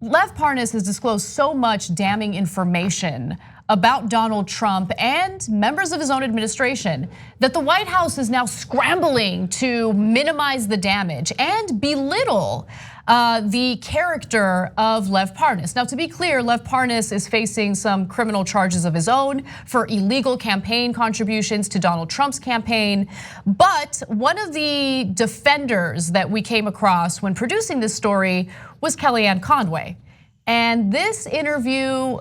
Lev Parnas has disclosed so much damning information about Donald Trump and members of his own administration that the White House is now scrambling to minimize the damage and belittle the character of Lev Parnas. Now, to be clear, Lev Parnas is facing some criminal charges of his own for illegal campaign contributions to Donald Trump's campaign. But one of the defenders that we came across when producing this story was Kellyanne Conway. And this interview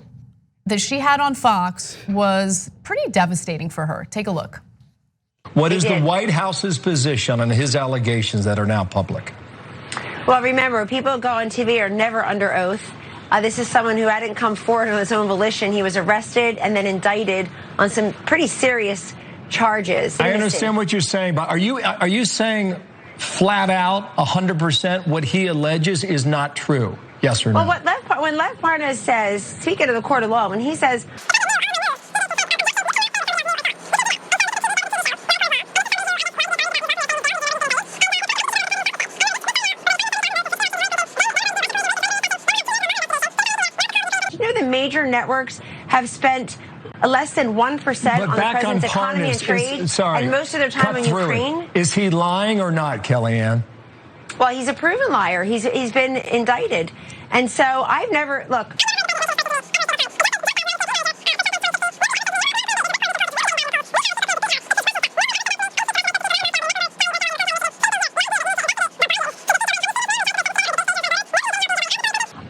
that she had on Fox was pretty devastating for her. Take a look. What is the White House's position on his allegations that are now public? Well, remember, people who go on TV are never under oath. This is someone who hadn't come forward on his own volition. He was arrested and then indicted on some pretty serious charges. I understand what you're saying, but are you saying flat out 100% what he alleges is not true? Yes or no? Well, when Lev Parnas says, speaking of the court of law, when he says, you know, the major networks have spent less than 1% on the president's economy and trade, and most of their time in Ukraine. Is he lying or not, Kellyanne? Well, he's a proven liar. He's been indicted. And so I've never, look.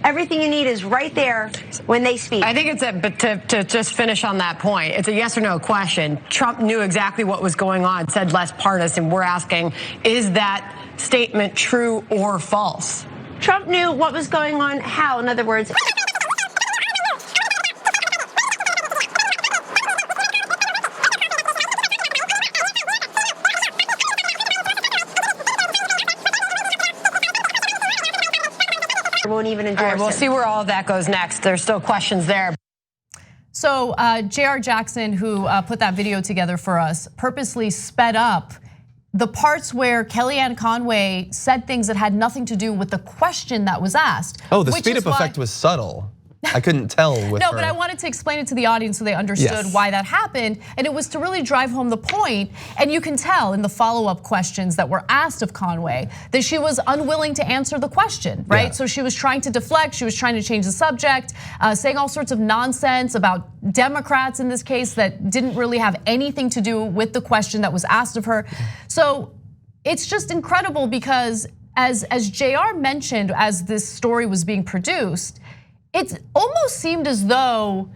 Everything you need is right there when they speak. I think but to just finish on that point, it's a yes or no question. Trump knew exactly what was going on, said Lev Parnas, and we're asking, is that statement true or false? Trump knew what was going on. How? In other words, won't even endorse it. We'll see where all of that goes next. There's still questions there. So J.R. Jackson, who put that video together for us, purposely sped up the parts where Kellyanne Conway said things that had nothing to do with the question that was asked. Oh, the speed up effect was subtle. I couldn't tell with No, her. but I wanted to explain it to the audience so they understood why that happened. And it was to really drive home the point. And you can tell in the follow-up questions that were asked of Conway that she was unwilling to answer the question, right? So she was trying to deflect, she was trying to change the subject, saying all sorts of nonsense about Democrats in this case that didn't really have anything to do with the question that was asked of her. So it's just incredible because as JR mentioned, as this story was being produced, it almost seemed as though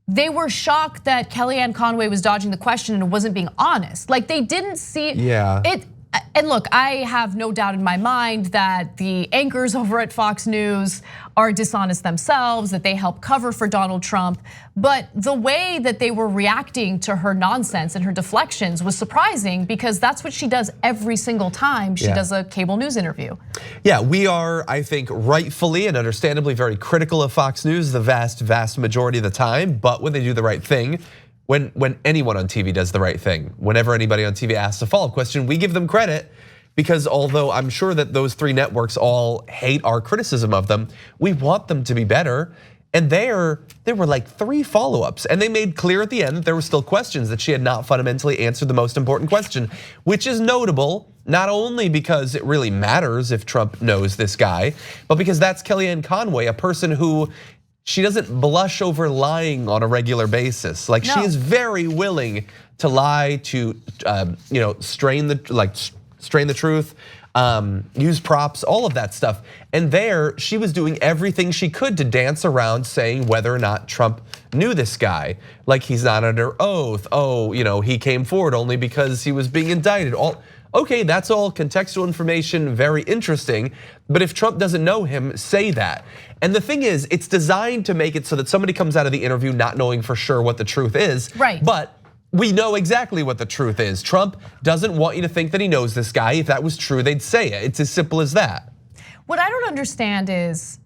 they were shocked that Kellyanne Conway was dodging the question and wasn't being honest. Like they didn't see it. And look, I have no doubt in my mind that the anchors over at Fox News are dishonest themselves, that they help cover for Donald Trump. But the way that they were reacting to her nonsense and her deflections was surprising because that's what she does every single time she does a cable news interview. Yeah, we are, I think, rightfully and understandably very critical of Fox News the vast majority of the time. But when they do the right thing, when anyone on TV does the right thing, whenever anybody on TV asks a follow-up question, we give them credit because although I'm sure that those three networks all hate our criticism of them, we want them to be better. And there were like 3 follow-ups, and they made clear at the end that there were still questions, that she had not fundamentally answered the most important question, which is notable, not only because it really matters if Trump knows this guy, but because that's Kellyanne Conway, a person who she doesn't blush over lying on a regular basis. Like she is very willing to lie, to strain the truth, use props, all of that stuff. And there, she was doing everything she could to dance around saying whether or not Trump knew this guy. Like he's not under oath. Oh, he came forward only because he was being indicted. Okay, that's all contextual information, very interesting. But if Trump doesn't know him, say that. And the thing is, it's designed to make it so that somebody comes out of the interview not knowing for sure what the truth is. Right. But we know exactly what the truth is. Trump doesn't want you to think that he knows this guy. If that was true, they'd say it. It's as simple as that. What I don't understand is,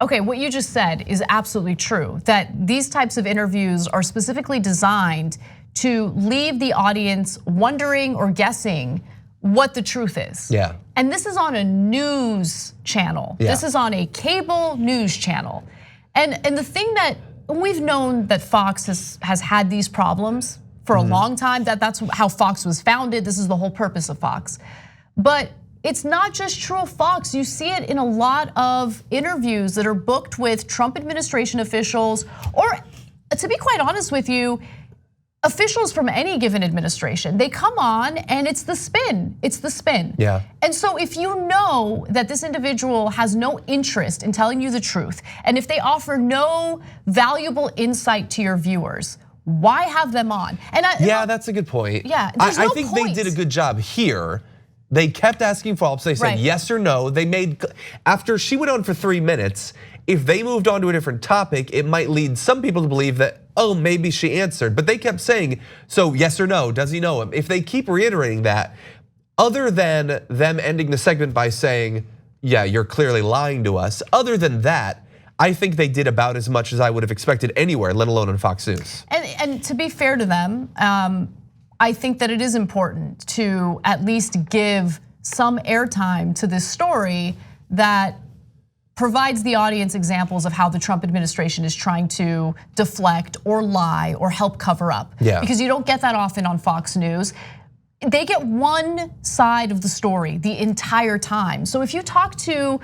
okay, what you just said is absolutely true, that these types of interviews are specifically designed to leave the audience wondering or guessing what the truth is. Yeah. And this is on a news channel. Yeah. This is on a cable news channel. And the thing that we've known that Fox has had these problems for a long time, that's how Fox was founded. This is the whole purpose of Fox. But it's not just true of Fox. You see it in a lot of interviews that are booked with Trump administration officials, or to be quite honest with you, officials from any given administration. They come on and it's the spin. It's the spin. Yeah. And so if you know that this individual has no interest in telling you the truth, and if they offer no valuable insight to your viewers, why have them on? And that's a good point. Yeah, I think they did a good job here. They kept asking follow-ups. They said yes or no. They made, after she went on for 3 minutes, if they moved on to a different topic, it might lead some people to believe that, oh, maybe she answered. But they kept saying, so yes or no, does he know him? If they keep reiterating that, other than them ending the segment by saying, yeah, you're clearly lying to us, other than that, I think they did about as much as I would have expected anywhere, let alone on Fox News. And to be fair to them, I think that it is important to at least give some airtime to this story that provides the audience examples of how the Trump administration is trying to deflect or lie or help cover up. Yeah. Because you don't get that often on Fox News. They get one side of the story the entire time. So if you talk to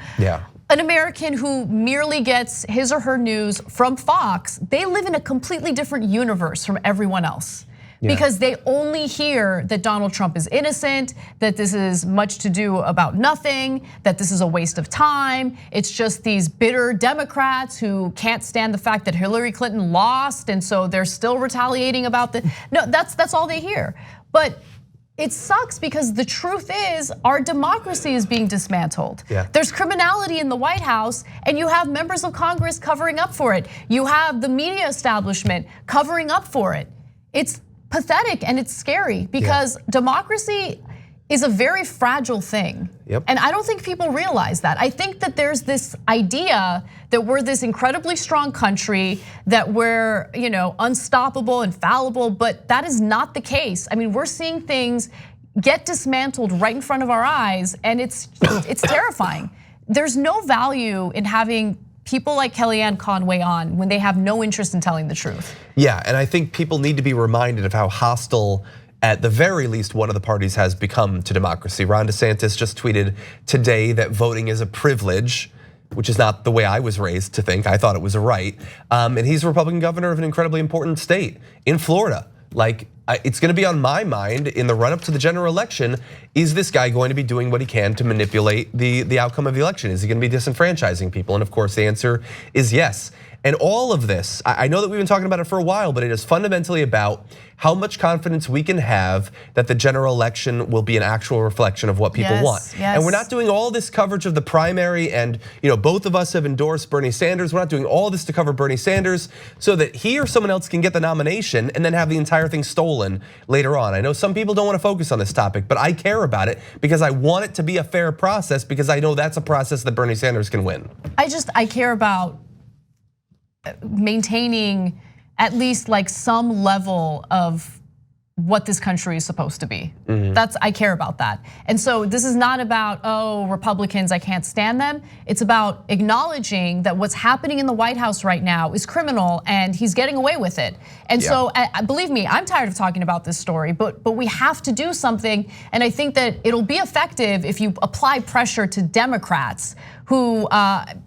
an American who merely gets his or her news from Fox, they live in a completely different universe from everyone else. Because they only hear that Donald Trump is innocent, that this is much to do about nothing, that this is a waste of time. It's just these bitter Democrats who can't stand the fact that Hillary Clinton lost, and so they're still retaliating about the. No, that's all they hear. But it sucks because the truth is our democracy is being dismantled. There's criminality in the White House, and you have members of Congress covering up for it. You have the media establishment covering up for it. It's pathetic and it's scary because democracy is a very fragile thing. And I don't think people realize that. I think that there's this idea that we're this incredibly strong country, that we're unstoppable, infallible, but that is not the case. I mean, we're seeing things get dismantled right in front of our eyes, and it's terrifying. There's no value in having people like Kellyanne Conway on when they have no interest in telling the truth. Yeah, and I think people need to be reminded of how hostile, at the very least, one of the parties has become to democracy. Ron DeSantis just tweeted today that voting is a privilege, which is not the way I was raised to think. I thought it was a right. And he's a Republican governor of an incredibly important state in Florida. Like, it's gonna be on my mind in the run up to the general election, is this guy going to be doing what he can to manipulate the outcome of the election? Is he gonna be disenfranchising people? And of course the answer is yes. And all of this, I know that we've been talking about it for a while, but it is fundamentally about how much confidence we can have that the general election will be an actual reflection of what people want. And we're not doing all this coverage of the primary, and both of us have endorsed Bernie Sanders. We're not doing all this to cover Bernie Sanders so that he or someone else can get the nomination and then have the entire thing stolen later on. I know some people don't want to focus on this topic, but I care about it because I want it to be a fair process, because I know that's a process that Bernie Sanders can win. I care about maintaining at least like some level of what this country is supposed to be. I care about that. And so this is not about, oh, Republicans, I can't stand them. It's about acknowledging that what's happening in the White House right now is criminal and he's getting away with it. And so believe me, I'm tired of talking about this story, but we have to do something. And I think that it'll be effective if you apply pressure to Democrats who,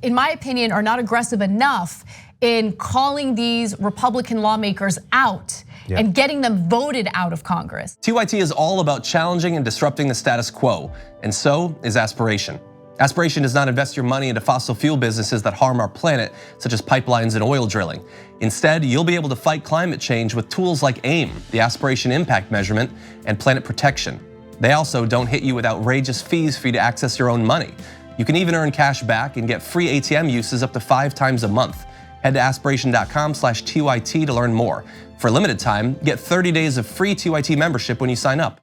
in my opinion, are not aggressive enough in calling these Republican lawmakers out and getting them voted out of Congress. TYT is all about challenging and disrupting the status quo, and so is Aspiration. Aspiration does not invest your money into fossil fuel businesses that harm our planet, such as pipelines and oil drilling. Instead, you'll be able to fight climate change with tools like AIM, the Aspiration Impact Measurement, and Planet Protection. They also don't hit you with outrageous fees for you to access your own money. You can even earn cash back and get free ATM uses up to 5 times a month. Head to aspiration.com/TYT to learn more. For a limited time, get 30 days of free TYT membership when you sign up.